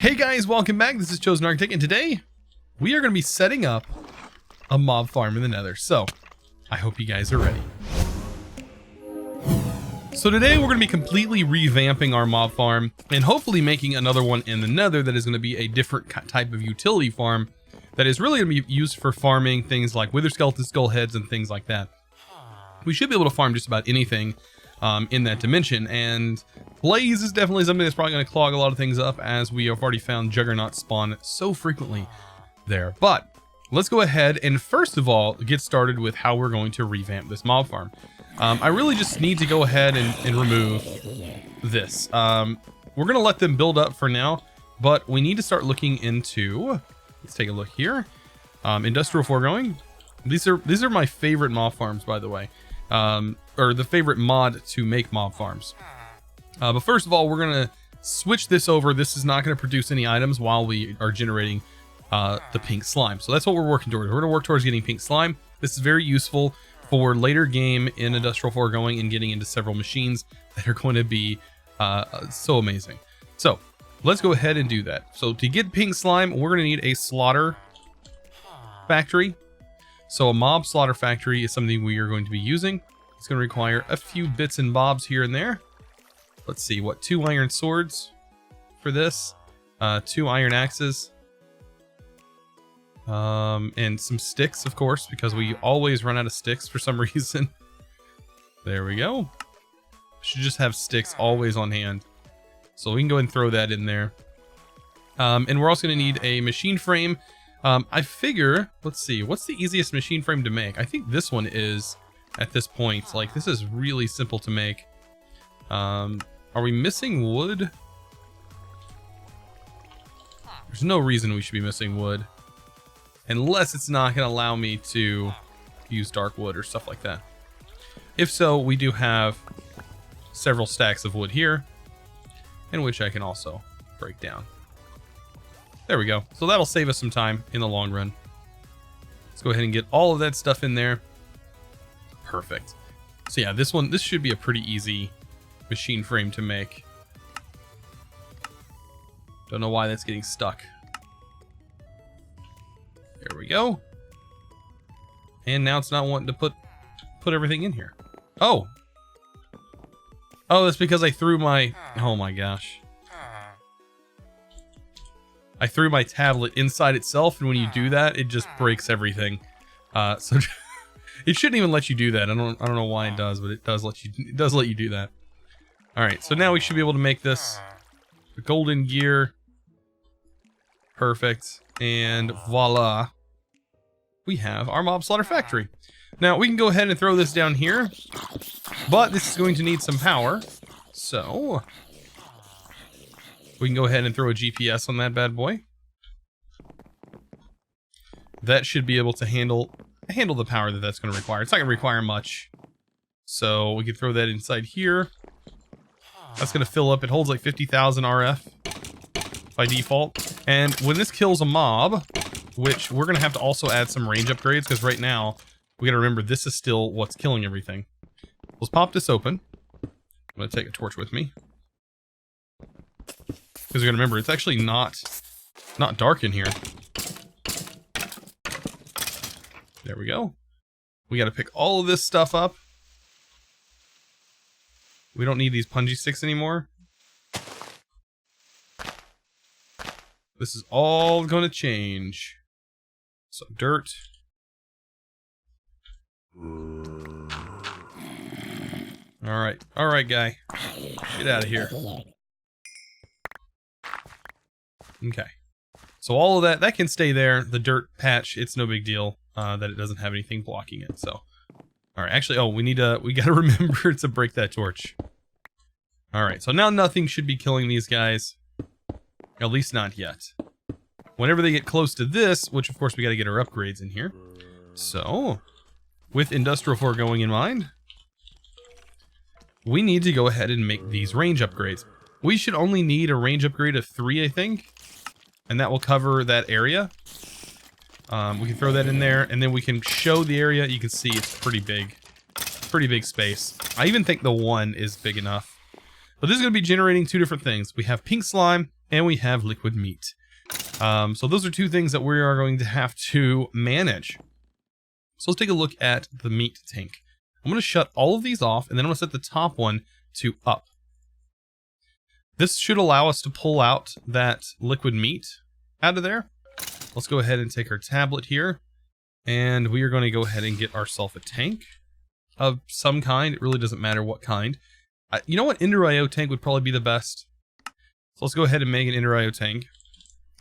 Hey guys, welcome back. This is ChosenArchitect, and today we are going to be setting up a mob farm in the Nether. So, I hope you guys are ready. So today we're going to be completely revamping our mob farm and hopefully making another one in the Nether that is going to be a different type of utility farm that is really going to be used for farming things like wither skeleton skull heads and things like that. We should be able to farm just about anything in that dimension, and Blaze is definitely something that's probably going to clog a lot of things up, as we have already found Juggernaut spawn so frequently there. But let's go ahead and first of all get started with how we're going to revamp this mob farm. I really just need to go ahead and remove this. We're going to let them build up for now, but we need to start looking into, let's take a look here, industrial foregoing. These are my favorite mob farms, by the way, or the favorite mod to make mob farms. But first of all, we're going to switch this over. This is not going to produce any items while we are generating the pink slime. So that's what we're working towards. We're going to work towards getting pink slime. This is very useful for later game in industrial foregoing and getting into several machines that are going to be so amazing. So let's go ahead and do that. So to get pink slime, we're going to need a slaughter factory. So a mob slaughter factory is something we are going to be using. It's going to require a few bits and bobs here and there. Let's see, what, 2 iron swords for this, 2 iron axes, and some sticks, of course, because we always run out of sticks for some reason. There we go. Should just have sticks always on hand. So we can go ahead and throw that in there. And we're also going to need a machine frame. I figure, let's see, what's the easiest machine frame to make? I think this one is, at this point. Like, this is really simple to make. Are we missing wood? There's no reason we should be missing wood, unless it's not going to allow me to use dark wood or stuff like that. If so, we do have several stacks of wood here, in which I can also break down. There we go. So that'll save us some time in the long run. Let's go ahead and get all of that stuff in there. Perfect. So yeah, this should be a pretty easy machine frame to make. Don't know why that's getting stuck. There we go. And now it's not wanting to put everything in here. Oh, that's because I threw my, oh my gosh, I threw my tablet inside itself, and when you do that, it just breaks everything. So it shouldn't even let you do that. I don't know why it does, but it does let you do that. All right, so now we should be able to make this the golden gear. Perfect. And voila, we have our mob slaughter factory. Now we can go ahead and throw this down here, but this is going to need some power. So we can go ahead and throw a GPS on that bad boy. That should be able to handle the power that's going to require. It's not going to require much. So we can throw that inside here. That's going to fill up. It holds like 50,000 RF by default. And when this kills a mob, which we're going to have to also add some range upgrades, because right now we got to remember this is still what's killing everything. Let's pop this open. I'm going to take a torch with me, because we're going to remember it's actually not dark in here. There we go. We got to pick all of this stuff up. We don't need these punji sticks anymore. This is all going to change. Some dirt. All right, guy. Get out of here. Okay. So all of that can stay there. The dirt patch, it's no big deal that it doesn't have anything blocking it. So, all right. Actually, we got to remember to break that torch. All right. So now nothing should be killing these guys. At least not yet. Whenever they get close to this, which of course we got to get our upgrades in here. So, with industrial foregoing in mind, we need to go ahead and make these range upgrades. We should only need a range upgrade of 3, I think. And that will cover that area. We can throw that in there, and then we can show the area. You can see it's pretty big. Pretty big space. I even think the 1 is big enough. But this is going to be generating 2 different things. We have pink slime, and we have liquid meat. So those are two things that we are going to have to manage. So let's take a look at the meat tank. I'm going to shut all of these off, and then I'm going to set the top one to up. This should allow us to pull out that liquid meat out of there. Let's go ahead and take our tablet here, and we are going to go ahead and get ourselves a tank of some kind. It really doesn't matter what kind. You know what? Ender IO tank would probably be the best. So let's go ahead and make an Ender IO tank.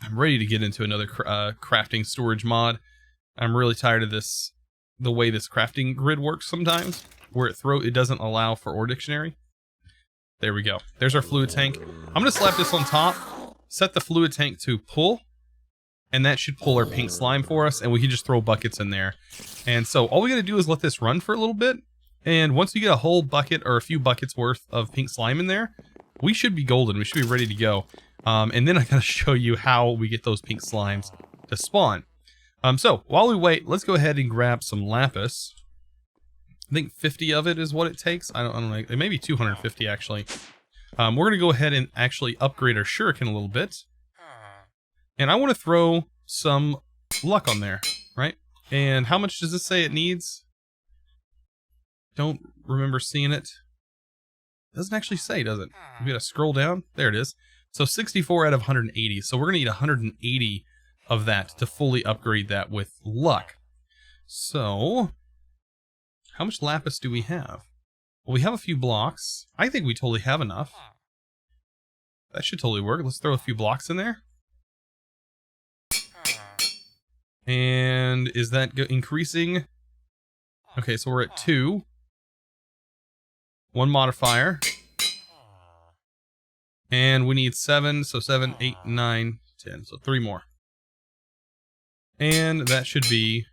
I'm ready to get into another crafting storage mod. I'm really tired of this, the way this crafting grid works sometimes, where it doesn't allow for ore dictionary. There we go. There's our fluid tank. I'm going to slap this on top, set the fluid tank to pull, and that should pull our pink slime for us, and we can just throw buckets in there. And so all we got to do is let this run for a little bit, and once we get a whole bucket or a few buckets worth of pink slime in there, we should be golden. We should be ready to go. And then I got to show you how we get those pink slimes to spawn. So while we wait, let's go ahead and grab some lapis. I think 50 of it is what it takes. I don't know, maybe 250 actually. We're going to go ahead and actually upgrade our shuriken a little bit. And I want to throw some luck on there, right? And how much does this say it needs? Don't remember seeing it. It doesn't actually say, does it? We gotta scroll down. There it is. So 64 out of 180. So we're going to need 180 of that to fully upgrade that with luck. So how much lapis do we have? Well, we have a few blocks. I think we totally have enough. That should totally work. Let's throw a few blocks in there. And is that increasing? Okay, so we're at 2. 1 modifier. And we need 7, so 7, 8, 9, 10. So 3 more. And that should be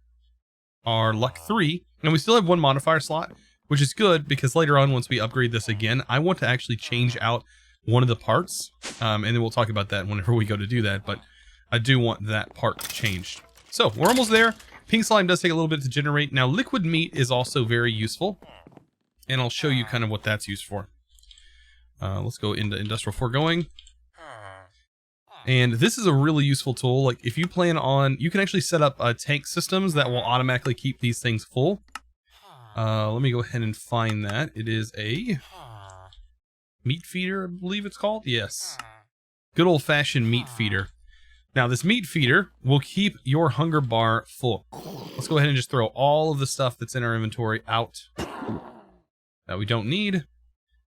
our luck 3. And we still have 1 modifier slot, which is good because later on, once we upgrade this again, I want to actually change out one of the parts. And then we'll talk about that whenever we go to do that. But I do want that part changed. So we're almost there. Pink slime does take a little bit to generate. Now liquid meat is also very useful. And I'll show you kind of what that's used for. Let's go into industrial foregoing. And this is a really useful tool. Like if you plan on, you can actually set up tank systems that will automatically keep these things full. Let me go ahead and find that. It is a meat feeder, I believe it's called. Yes. Good old fashioned meat feeder. Now this meat feeder will keep your hunger bar full. Let's go ahead and just throw all of the stuff that's in our inventory out that we don't need.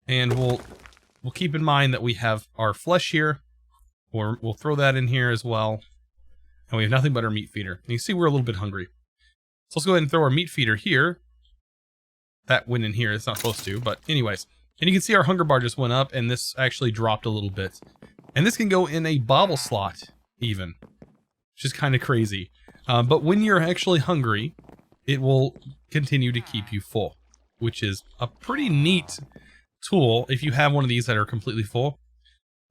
And we'll keep in mind that we have our flesh here. We'll throw that in here as well. And we have nothing but our meat feeder. And you see we're a little bit hungry. So let's go ahead and throw our meat feeder here. That went in here. It's not supposed to, but anyways. And you can see our hunger bar just went up, and this actually dropped a little bit. And this can go in a bobble slot, even. Which is kind of crazy. But when you're actually hungry, it will continue to keep you full. Which is a pretty neat tool if you have one of these that are completely full.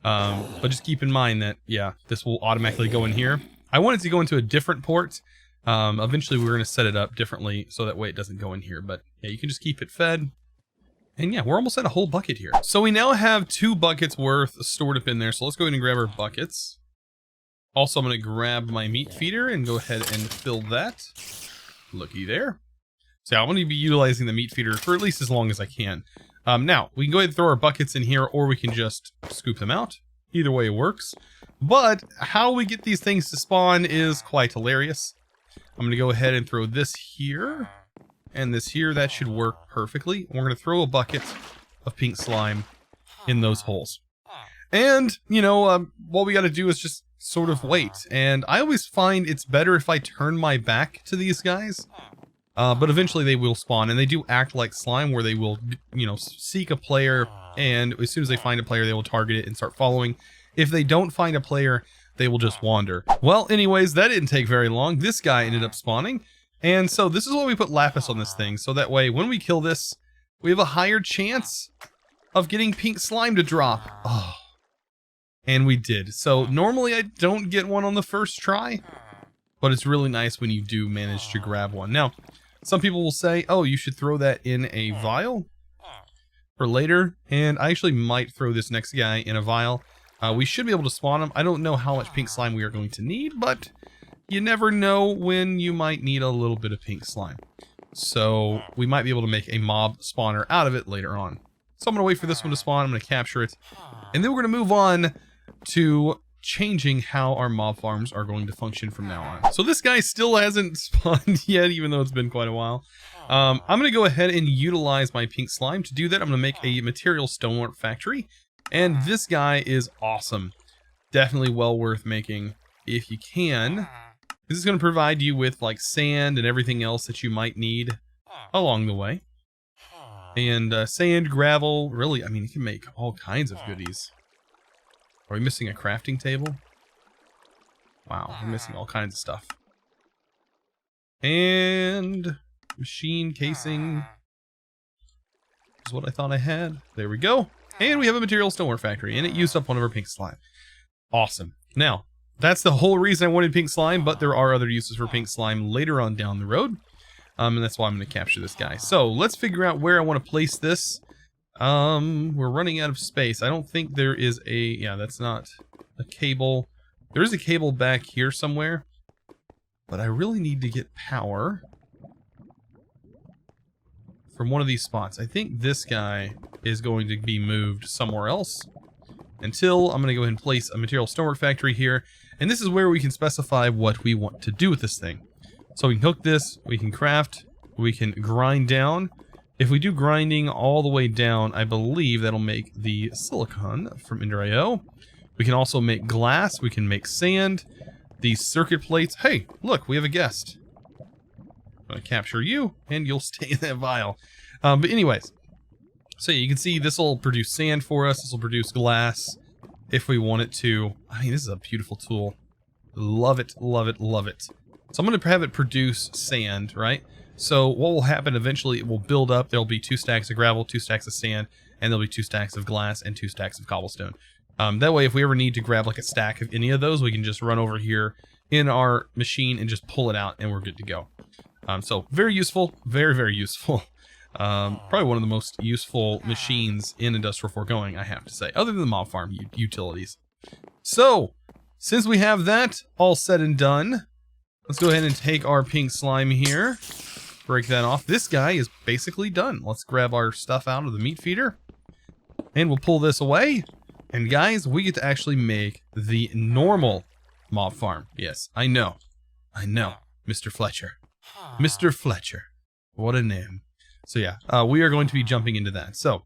But just keep in mind that, yeah, this will automatically go in here. I want it to go into a different port. Eventually we're going to set it up differently so that way it doesn't go in here. But yeah, you can just keep it fed. And yeah, we're almost at a whole bucket here. So we now have 2 buckets worth stored up in there. So let's go ahead and grab our buckets. Also, I'm going to grab my meat feeder and go ahead and fill that. Looky there. So yeah, I'm going to be utilizing the meat feeder for at least as long as I can. Now, we can go ahead and throw our buckets in here, or we can just scoop them out. Either way works. But how we get these things to spawn is quite hilarious. I'm going to go ahead and throw this here, and this here. That should work perfectly. We're going to throw a bucket of pink slime in those holes. And, you know, what we got to do is just sort of wait. And I always find it's better if I turn my back to these guys. But eventually they will spawn, and they do act like slime, where they will, you know, seek a player, and as soon as they find a player, they will target it and start following. If they don't find a player, they will just wander. Well, anyways, that didn't take very long. This guy ended up spawning, and so this is why we put lapis on this thing, so that way when we kill this, we have a higher chance of getting pink slime to drop. Oh, and we did. So normally I don't get one on the first try, but it's really nice when you do manage to grab one. Now, some people will say, oh, you should throw that in a vial for later. And I actually might throw this next guy in a vial. We should be able to spawn them. I don't know how much pink slime we are going to need, but you never know when you might need a little bit of pink slime. So we might be able to make a mob spawner out of it later on. So I'm going to wait for this one to spawn. I'm going to capture it. And then we're going to move on to changing how our mob farms are going to function from now on. So this guy still hasn't spawned yet, even though it's been quite a while. I'm going to go ahead and utilize my pink slime. To do that, I'm going to make a material stonework factory. And this guy is awesome. Definitely well worth making if you can. This is going to provide you with like sand and everything else that you might need along the way. And sand, gravel, really, I mean, you can make all kinds of goodies. Are we missing a crafting table? Wow, we're missing all kinds of stuff. And machine casing is what I thought I had. There we go. And we have a material stonework factory, and it used up one of our pink slime. Awesome. Now, that's the whole reason I wanted pink slime, but there are other uses for pink slime later on down the road. And that's why I'm going to capture this guy. So let's figure out where I want to place this. We're running out of space. I don't think there is a, yeah, that's not a cable. There is a cable back here somewhere, but I really need to get power from one of these spots. I think this guy is going to be moved somewhere else until I'm going to go ahead and place a material stonework factory here. And this is where we can specify what we want to do with this thing. So we can hook this, we can craft, we can grind down. If we do grinding all the way down, I believe that'll make the silicon from Ender.io. We can also make glass, we can make sand, these circuit plates. Hey, look, we have a guest. I'm going to capture you, and you'll stay in that vial. But anyways, so you can see this will produce sand for us, this will produce glass if we want it to. I mean, this is a beautiful tool. Love it, love it, love it. So I'm going to have it produce sand, right? So what will happen eventually, it will build up. There'll be 2 stacks of gravel, 2 stacks of sand, and there'll be 2 stacks of glass and 2 stacks of cobblestone. That way, if we ever need to grab like a stack of any of those, we can just run over here in our machine and just pull it out, and we're good to go. So very useful, very, very useful. Probably one of the most useful machines in Industrial Foregoing, I have to say, other than the mob farm utilities. So, since we have that all said and done, let's go ahead and take our pink slime here, break that off. This guy is basically done. Let's grab our stuff out of the meat feeder, and we'll pull this away. And guys, we get to actually make the normal mob farm. Yes, I know, Mr. Fletcher. Mr. Fletcher. What a name. So yeah, we are going to be jumping into that. So,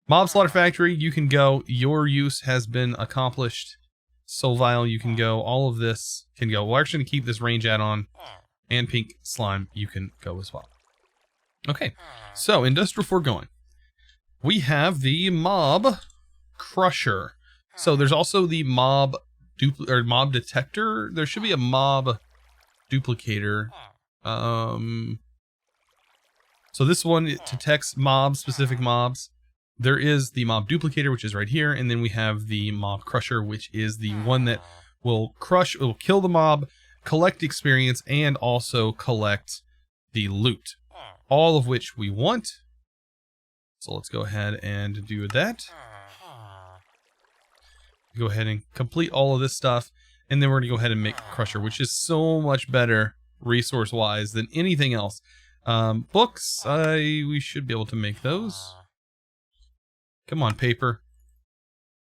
mob slaughter factory, you can go. Your use has been accomplished. Solvile, you can go. All of this can go. We're actually going to keep this range add-on. And pink slime, you can go as well. Okay, so Industrial Foregoing. We have the mob crusher. So there's also the mob mob detector. There should be a mob duplicator. So this one, it detects mobs, specific mobs. There is the mob duplicator, which is right here, and then we have the mob crusher, which is the one that will crush, it will kill the mob, collect experience, and also collect the loot. All of which we want. So let's go ahead and do that. Go ahead and complete all of this stuff, and then we're going to go ahead and make crusher, which is so much better resource-wise than anything else. Books, we should be able to make those. Come on, paper.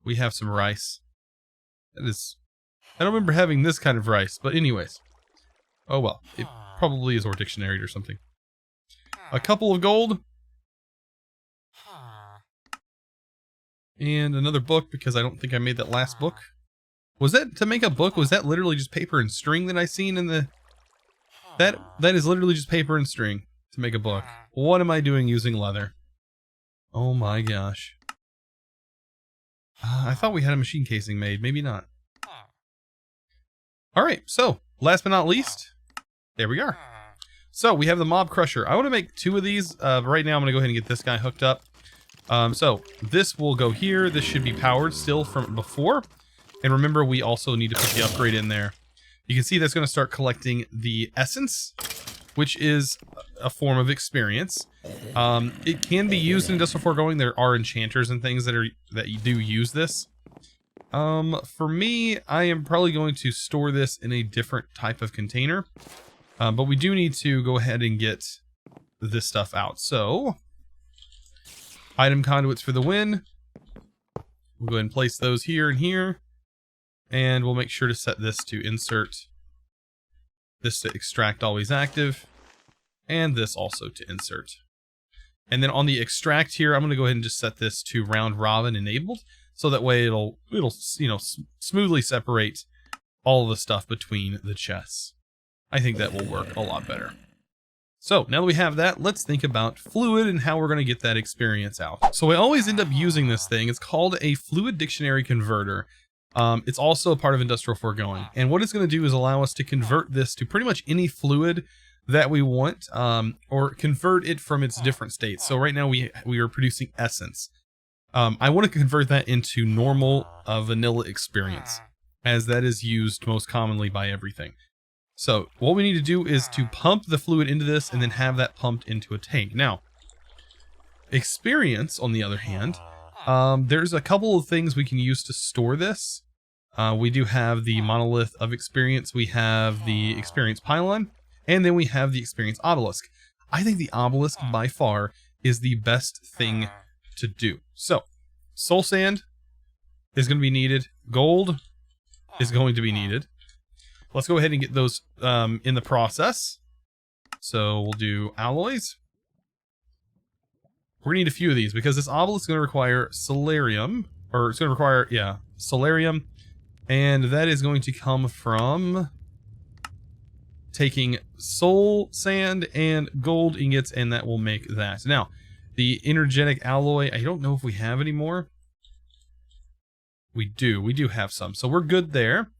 We have some rice. That is, I don't remember having this kind of rice, but anyways. Oh well, it probably is or dictionary or something. A couple of gold. And another book, because I don't think I made that last book. Was that to make a book? Was that literally just paper and string that I seen in the... That is literally just paper and string to make a book. What am I doing using leather? Oh my gosh. I thought we had a machine casing made. Maybe not. Alright, so, last but not least, there we are. So, we have the mob crusher. I want to make 2 of these. Right now, I'm going to go ahead and get this guy hooked up. So, this will go here. This should be powered still from before. And remember, we also need to put the upgrade in there. You can see that's going to start collecting the essence, which is a form of experience. It can be used in Industrial Foregoing. There are enchanters and things that you do use this. For me, I am probably going to store this in a different type of container. But we do need to go ahead and get this stuff out. So, item conduits for the win. We'll go ahead and place those here and here. And we'll make sure to set this to insert. This to extract always active. And this also to insert. And then on the extract here, I'm going to go ahead and just set this to round robin enabled. So that way it'll smoothly separate all of the stuff between the chests. I think that will work a lot better. So now that we have that, let's think about fluid and how we're going to get that experience out. So I always end up using this thing. It's called a fluid dictionary converter. It's also a part of industrial foregoing. And what it's going to do is allow us to convert this to pretty much any fluid that we want, or convert it from its different states. So right now we are producing essence. I want to convert that into normal vanilla experience, as that is used most commonly by everything. So what we need to do is to pump the fluid into this and then have that pumped into a tank. Now, experience, on the other hand, there's a couple of things we can use to store this. We do have the monolith of experience, we have the experience pylon, and then we have the experience obelisk. I think the obelisk by far is the best thing to do. So, soul sand is going to be needed. Gold is going to be needed. Let's go ahead and get those in the process. So we'll do alloys. We're going to need a few of these because this obelisk is going to require solarium. Or it's going to require, yeah, solarium. And that is going to come from taking soul sand and gold ingots, and that will make that. Now, the energetic alloy, I don't know if we have any more. We do have some. So we're good there.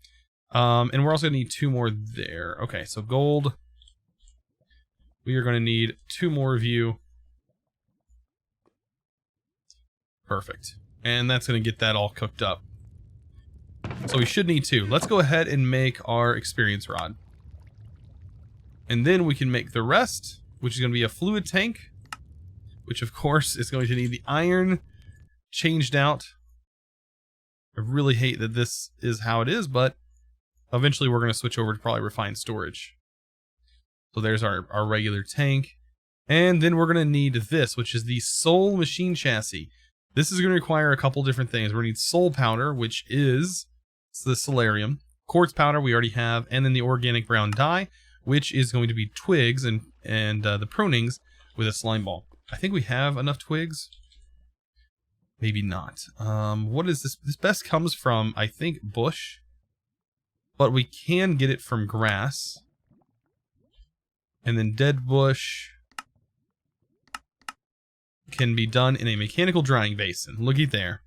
And we're also going to need 2 more there. Okay, so gold. We are going to need 2 more of you. Perfect. And that's going to get that all cooked up. So we should need 2. Let's go ahead and make our experience rod. And then we can make the rest, which is going to be a fluid tank, which of course is going to need the iron changed out. I really hate that this is how it is, but eventually we're going to switch over to probably refined storage. So there's our regular tank. And then we're going to need this, which is the soul machine chassis. This is going to require a couple different things. We're going to need soul powder, which is the solarium. Quartz powder we already have. And then the organic brown dye, which is going to be twigs and the prunings with a slime ball. I think we have enough twigs. Maybe not. What is this? This best comes from, I think, bush. But we can get it from grass. And then dead bush can be done in a mechanical drying basin. Looky there.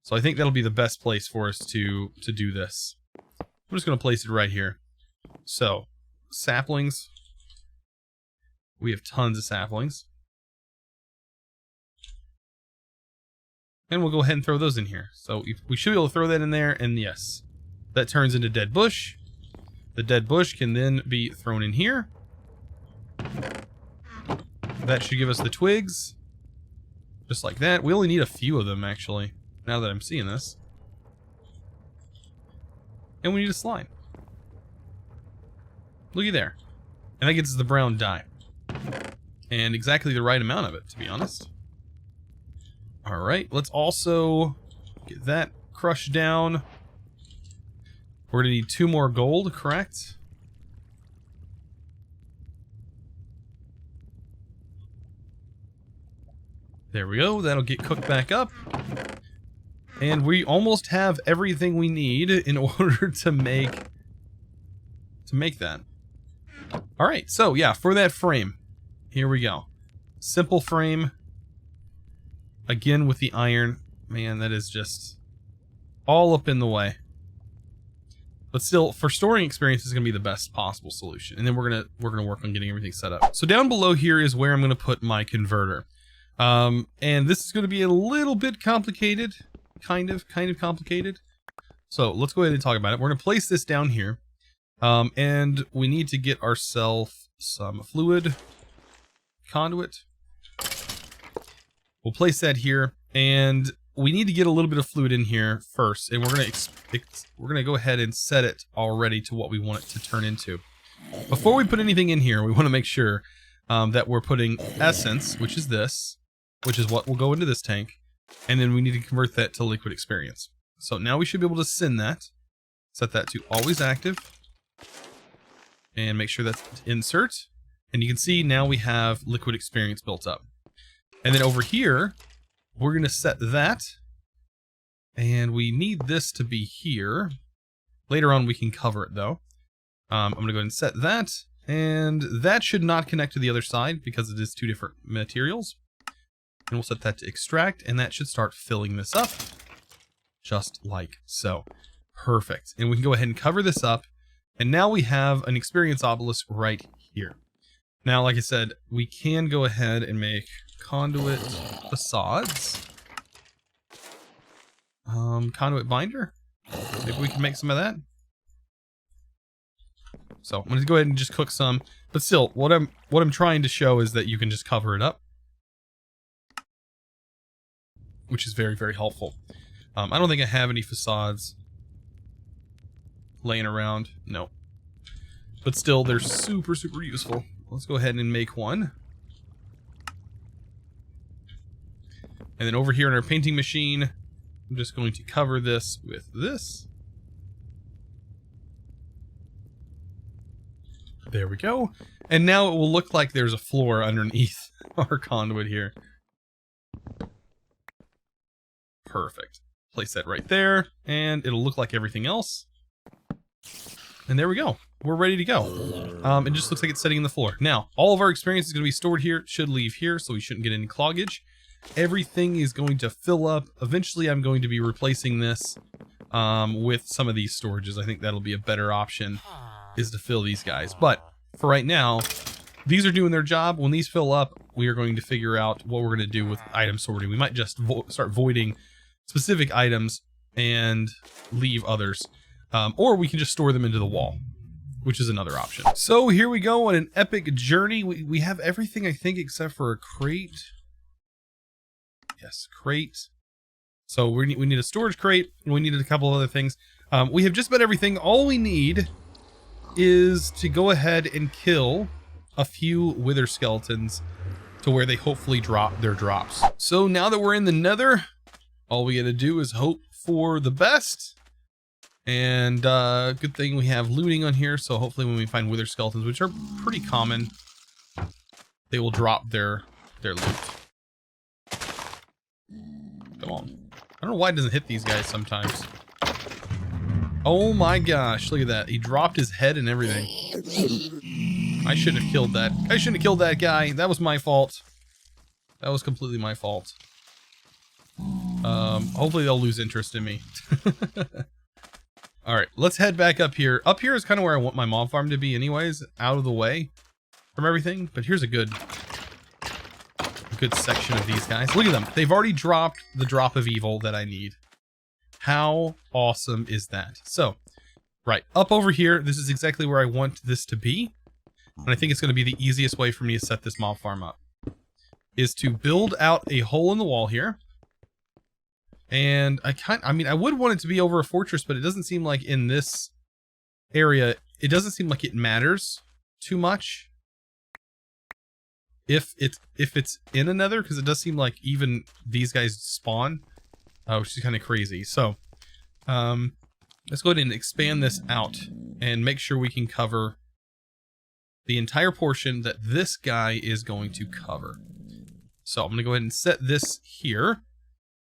So I think that'll be the best place for us to do this. I'm just going to place it right here. So, saplings. We have tons of saplings. And we'll go ahead and throw those in here. So we should be able to throw that in there, and yes, that turns into dead bush. The dead bush can then be thrown in here. That should give us the twigs. Just like that. We only need a few of them, actually, now that I'm seeing this. And we need a slime. Looky there. And that gets us the brown dye. And exactly the right amount of it, to be honest. Alright, let's also get that crushed down. We're going to need 2 more gold, correct? There we go, that'll get cooked back up. And we almost have everything we need in order to make that. Alright, so yeah, for that frame, here we go. Simple frame. Again with the iron. Man, that is just all up in the way. But still, for storing experience is going to be the best possible solution. And then we're gonna work on getting everything set up. So down below here is where I'm going to put my converter. And this is going to be a little bit complicated. Kind of complicated. So let's go ahead and talk about it. We're going to place this down here. And we need to get ourselves some fluid conduit. We'll place that here, and we need to get a little bit of fluid in here first, and we're gonna go ahead and set it already to what we want it to turn into. Before we put anything in here, we want to make sure that we're putting essence, which is this, which is what will go into this tank, and then we need to convert that to liquid experience. So now we should be able to send that, set that to always active, and make sure that's insert. And you can see now we have liquid experience built up. And then over here, we're going to set that, and we need this to be here. Later on we can cover it though. I'm going to go ahead and set that, and that should not connect to the other side because it is two different materials. And we'll set that to extract, and that should start filling this up, just like so. Perfect. And we can go ahead and cover this up, and now we have an experience obelisk right here. Now, like I said, we can go ahead and make conduit facades. Conduit binder. Maybe we can make some of that. So I'm going to go ahead and just cook some, but still, what I'm trying to show is that you can just cover it up, which is very, very helpful. I don't think I have any facades laying around. No, but still, they're super, super useful. Let's go ahead and make one. And then over here in our painting machine, I'm just going to cover this with this. There we go. And now it will look like there's a floor underneath our conduit here. Perfect. Place that right there, and it'll look like everything else. And there we go. We're ready to go. It just looks like it's setting in the floor. Now, all of our experience is going to be stored here. It should leave here, so we shouldn't get any cloggage. Everything is going to fill up. Eventually, I'm going to be replacing this with some of these storages. I think that'll be a better option, is to fill these guys. But for right now, these are doing their job. When these fill up, we are going to figure out what we're going to do with item sorting. We might just start voiding specific items and leave others. Or we can just store them into the wall, which is another option. So here we go on an epic journey. We have everything, I think, except for a crate. Yes, crate. So we need a storage crate, and we needed a couple other things. We have just about everything. All we need is to go ahead and kill a few wither skeletons to where they hopefully drop their drops. So now that we're in the nether, all we gotta do is hope for the best. And good thing we have looting on here, so hopefully when we find wither skeletons, which are pretty common, they will drop their loot. Come on. I don't know why it doesn't hit these guys sometimes. Oh my gosh, look at that. He dropped his head and everything. I shouldn't have killed that. I shouldn't have killed that guy. That was my fault. That was completely my fault. Hopefully they'll lose interest in me. Alright, let's head back up here. Up here is kind of where I want my mob farm to be anyways, out of the way from everything. But here's a good section of these guys. Look at them. They've already dropped the drop of evil that I need. How awesome is that? So, right, up over here, this is exactly where I want this to be. And I think it's going to be the easiest way for me to set this mob farm up. Is to build out a hole in the wall here. And I mean, I would want it to be over a fortress, but it doesn't seem like in this area, it doesn't seem like it matters too much. If it's in another, because it does seem like even these guys spawn, which is kind of crazy. So, let's go ahead and expand this out and make sure we can cover the entire portion that this guy is going to cover. So I'm going to go ahead and set this here.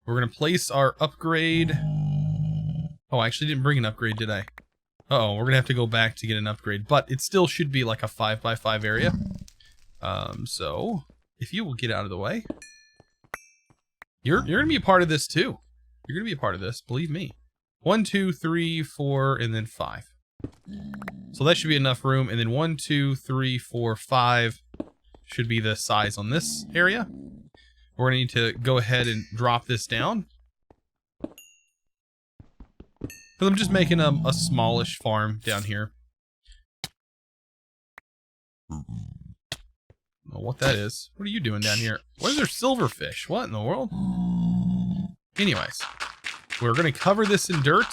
We're going to place our upgrade. Oh, I actually didn't bring an upgrade, did I? Uh-oh, we're going to have to go back to get an upgrade, but it still should be like a 5x5 area. So if you will get out of the way, you're going to be a part of this too. You're going to be a part of this, believe me. 1, 2, 3, 4, and then 5. So that should be enough room. And then 1, 2, 3, 4, 5 should be the size on this area. We're going to need to go ahead and drop this down. Because I'm just making a smallish farm down here. I don't know what that is. What are you doing down here? What is there, silverfish? What in the world? Anyways, we're going to cover this in dirt.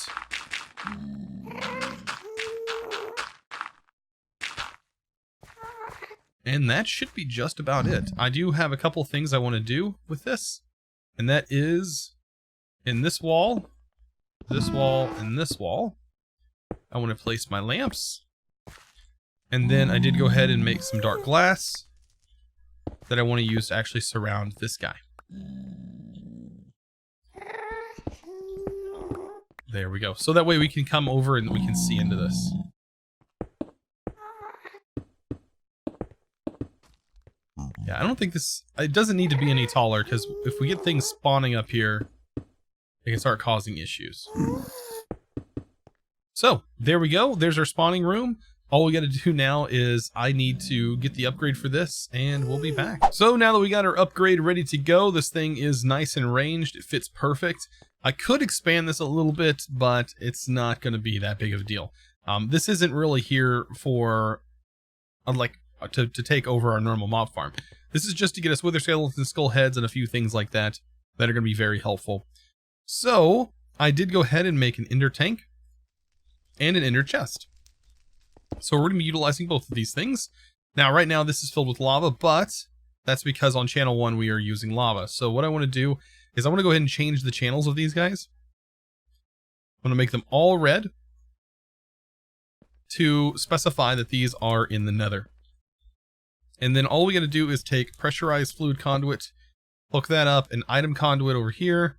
And that should be just about it. I do have a couple things I want to do with this. And that is in this wall, and this wall. I want to place my lamps. And then I did go ahead and make some dark glass that I want to use to actually surround this guy. There we go. So that way we can come over and we can see into this. Yeah, I don't think this... It doesn't need to be any taller, because if we get things spawning up here, they can start causing issues. So, there we go. There's our spawning room. All we got to do now is I need to get the upgrade for this, and we'll be back. So now that we got our upgrade ready to go, this thing is nice and ranged. It fits perfect. I could expand this a little bit, but it's not going to be that big of a deal. This isn't really here for, to take over our normal mob farm. This is just to get us wither skeletons, skull heads, and a few things like that that are going to be very helpful. So I did go ahead and make an ender tank and an ender chest. So we're going to be utilizing both of these things. Now, right now, this is filled with lava, but that's because on channel 1 we are using lava. So what I want to do is I want to go ahead and change the channels of these guys. I'm going to make them all red to specify that these are in the nether. And then all we got to do is take pressurized fluid conduit, hook that up, an item conduit over here,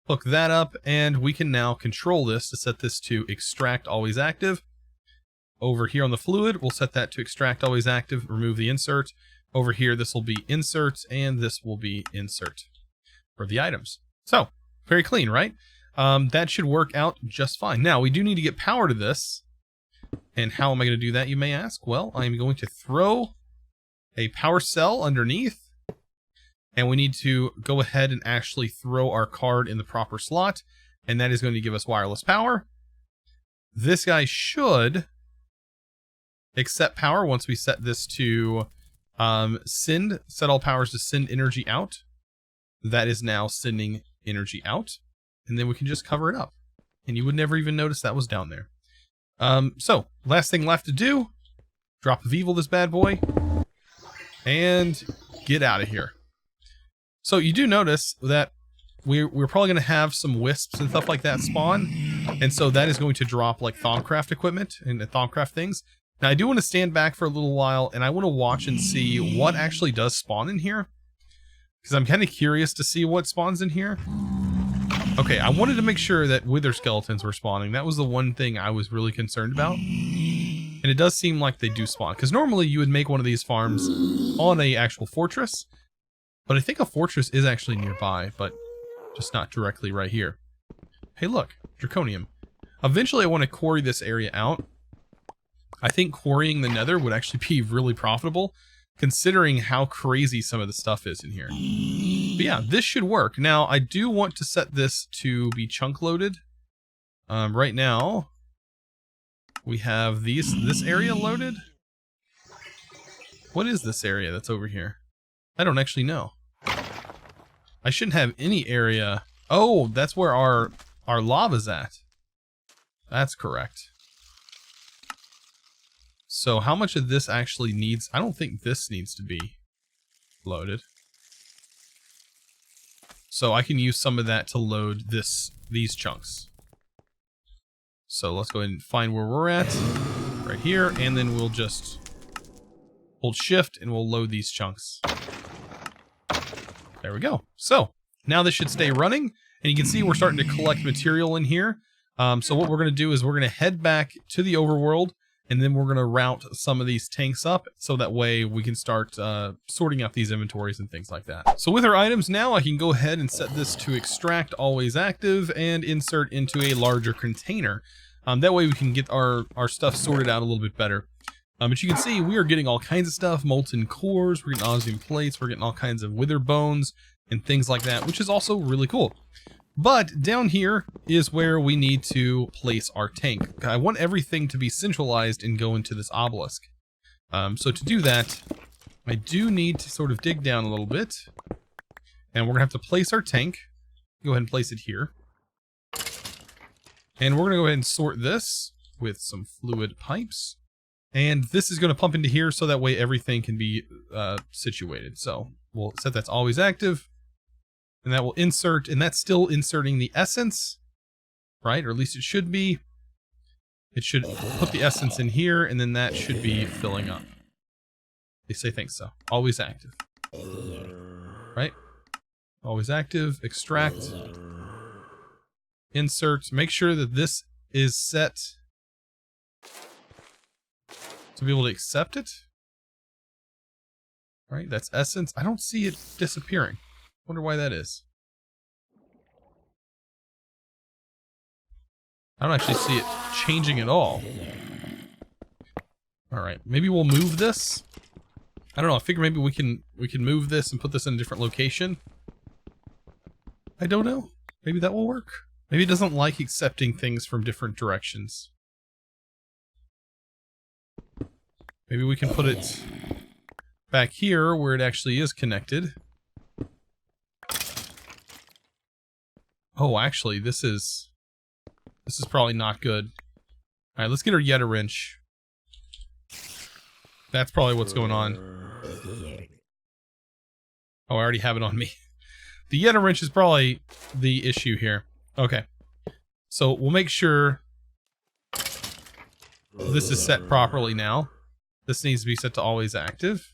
hook that up, and we can now control this to set this to extract always active. Over here on the fluid, we'll set that to extract always active, remove the insert. Over here, this will be insert, and this will be insert for the items. So, very clean, right? That should work out just fine. Now, we do need to get power to this. And how am I going to do that, you may ask? Well, I'm going to throw a power cell underneath. And we need to go ahead and actually throw our card in the proper slot. And that is going to give us wireless power. This guy should accept power once we set this to set all powers to send energy out. That is now sending energy out. And then we can just cover it up. And you would never even notice that was down there. So, last thing left to do, drop of evil this bad boy, and get out of here. So you do notice that we're probably going to have some wisps and stuff like that spawn, and so that is going to drop like Thaumcraft equipment and Thaumcraft things. Now I do want to stand back for a little while, and I want to watch and see what actually does spawn in here, because I'm kind of curious to see what spawns in here. Okay, I wanted to make sure that wither skeletons were spawning. That was the one thing I was really concerned about. And it does seem like they do spawn, because normally you would make one of these farms on a actual fortress. But I think a fortress is actually nearby, but just not directly right here. Hey look, draconium. Eventually I want to quarry this area out. I think quarrying the nether would actually be really profitable, considering how crazy some of the stuff is in here. But yeah, this should work. Now, I do want to set this to be chunk loaded. Right now, we have this area loaded. What is this area that's over here? I don't actually know. I shouldn't have any area. Oh, that's where our lava's at. That's correct. So how much of this actually needs... I don't think this needs to be loaded. So I can use some of that to load these chunks. So let's go ahead and find where we're at. Right here. And then we'll just hold shift and we'll load these chunks. There we go. So now this should stay running. And you can see we're starting to collect material in here. So what we're going to do is we're going to head back to the overworld. And then we're going to route some of these tanks up, so that way we can start sorting out these inventories and things like that. So with our items now, I can go ahead and set this to extract always active and insert into a larger container. That way we can get our stuff sorted out a little bit better. But you can see we are getting all kinds of stuff, molten cores, we're getting osmium plates, we're getting all kinds of wither bones and things like that, which is also really cool. But down here is where we need to place our tank. I want everything to be centralized and go into this obelisk. So to do that, I do need to sort of dig down a little bit. And we're going to have to place our tank Go ahead and place it here. And we're going to go ahead and sort this with some fluid pipes. And this is going to pump into here so that way everything can be situated. So we'll set that's always active. And that will insert, and that's still inserting the essence, right? Or at least it should be. It should put the essence in here, and then that should be filling up. They say think so. Always active. Right? Always active. Extract. Insert. Make sure that this is set to be able to accept it. Right? That's essence. I don't see it disappearing. Wonder why that is. I don't actually see it changing at all. Alright, maybe we'll move this. I don't know, I figure maybe we can move this and put this in a different location. I don't know. Maybe that will work. Maybe it doesn't like accepting things from different directions. Maybe we can put it back here where it actually is connected. Oh, actually, this is probably not good. Alright, let's get our Yeta wrench. That's probably what's going on. Oh, I already have it on me. The Yeta wrench is probably the issue here. Okay. So we'll make sure this is set properly now. This needs to be set to always active.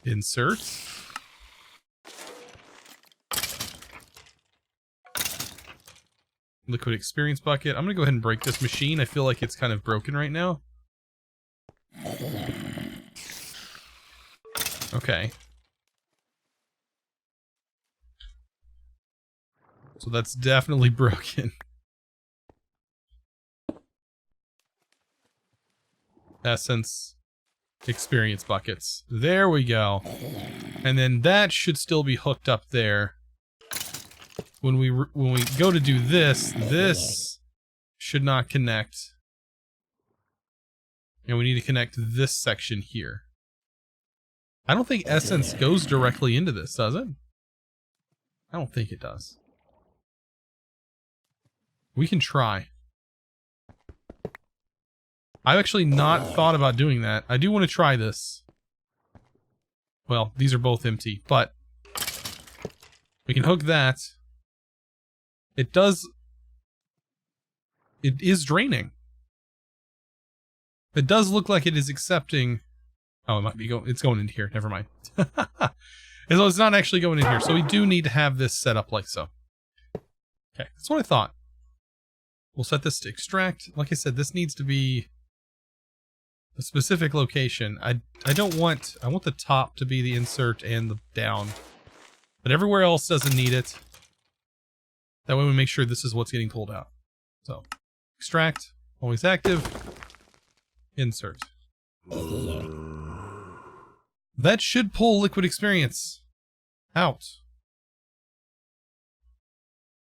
Insert. Liquid experience bucket. I'm gonna go ahead and break this machine. I feel like it's kind of broken right now. Okay. So that's definitely broken. Essence. Experience buckets. There we go. And then that should still be hooked up there. When we go to do this, this should not connect. And we need to connect this section here. I don't think essence goes directly into this, does it? I don't think it does. We can try. I've actually not thought about doing that. I do want to try this. Well, these are both empty, but we can hook that. It is draining. It does look like it is accepting. Oh, it might be going. It's going into here. Never mind. So it's not actually going in here. So we do need to have this set up like so. Okay, that's what I thought. We'll set this to extract. Like I said, this needs to be a specific location. I want the top to be the insert and the down, but everywhere else doesn't need it. That way we make sure this is what's getting pulled out. So, extract, always active, insert. That should pull liquid experience out.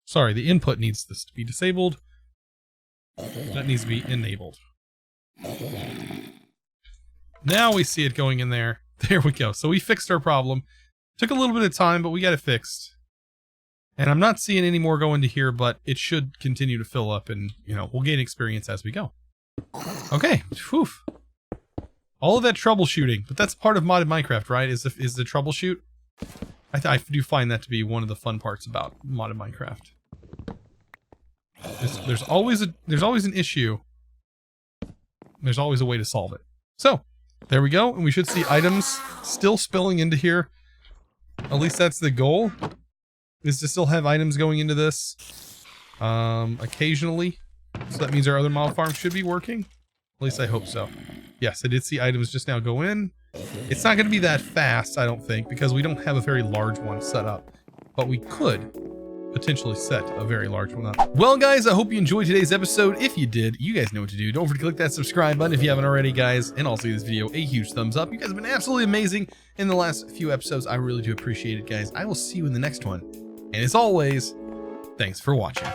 Sorry, the input needs this to be disabled. That needs to be enabled. Now we see it going in there. There we go. So we fixed our problem. Took a little bit of time, but we got it fixed. And I'm not seeing any more go into here, but it should continue to fill up and, you know, we'll gain experience as we go. Okay. Whew. All of that troubleshooting, but that's part of modded Minecraft, right? Is the troubleshoot? I do find that to be one of the fun parts about modded Minecraft. There's always an issue. There's always a way to solve it. So, there we go, and we should see items still spilling into here. At least that's the goal, is to still have items going into this occasionally. So that means our other mob farm should be working. At least I hope so. Yes, I did see items just now go in. It's not going to be that fast, I don't think, because we don't have a very large one set up. But we could potentially set a very large one up. Well, guys, I hope you enjoyed today's episode. If you did, you guys know what to do. Don't forget to click that subscribe button if you haven't already, guys. And also give this video a huge thumbs up. You guys have been absolutely amazing in the last few episodes. I really do appreciate it, guys. I will see you in the next one. And as always, thanks for watching.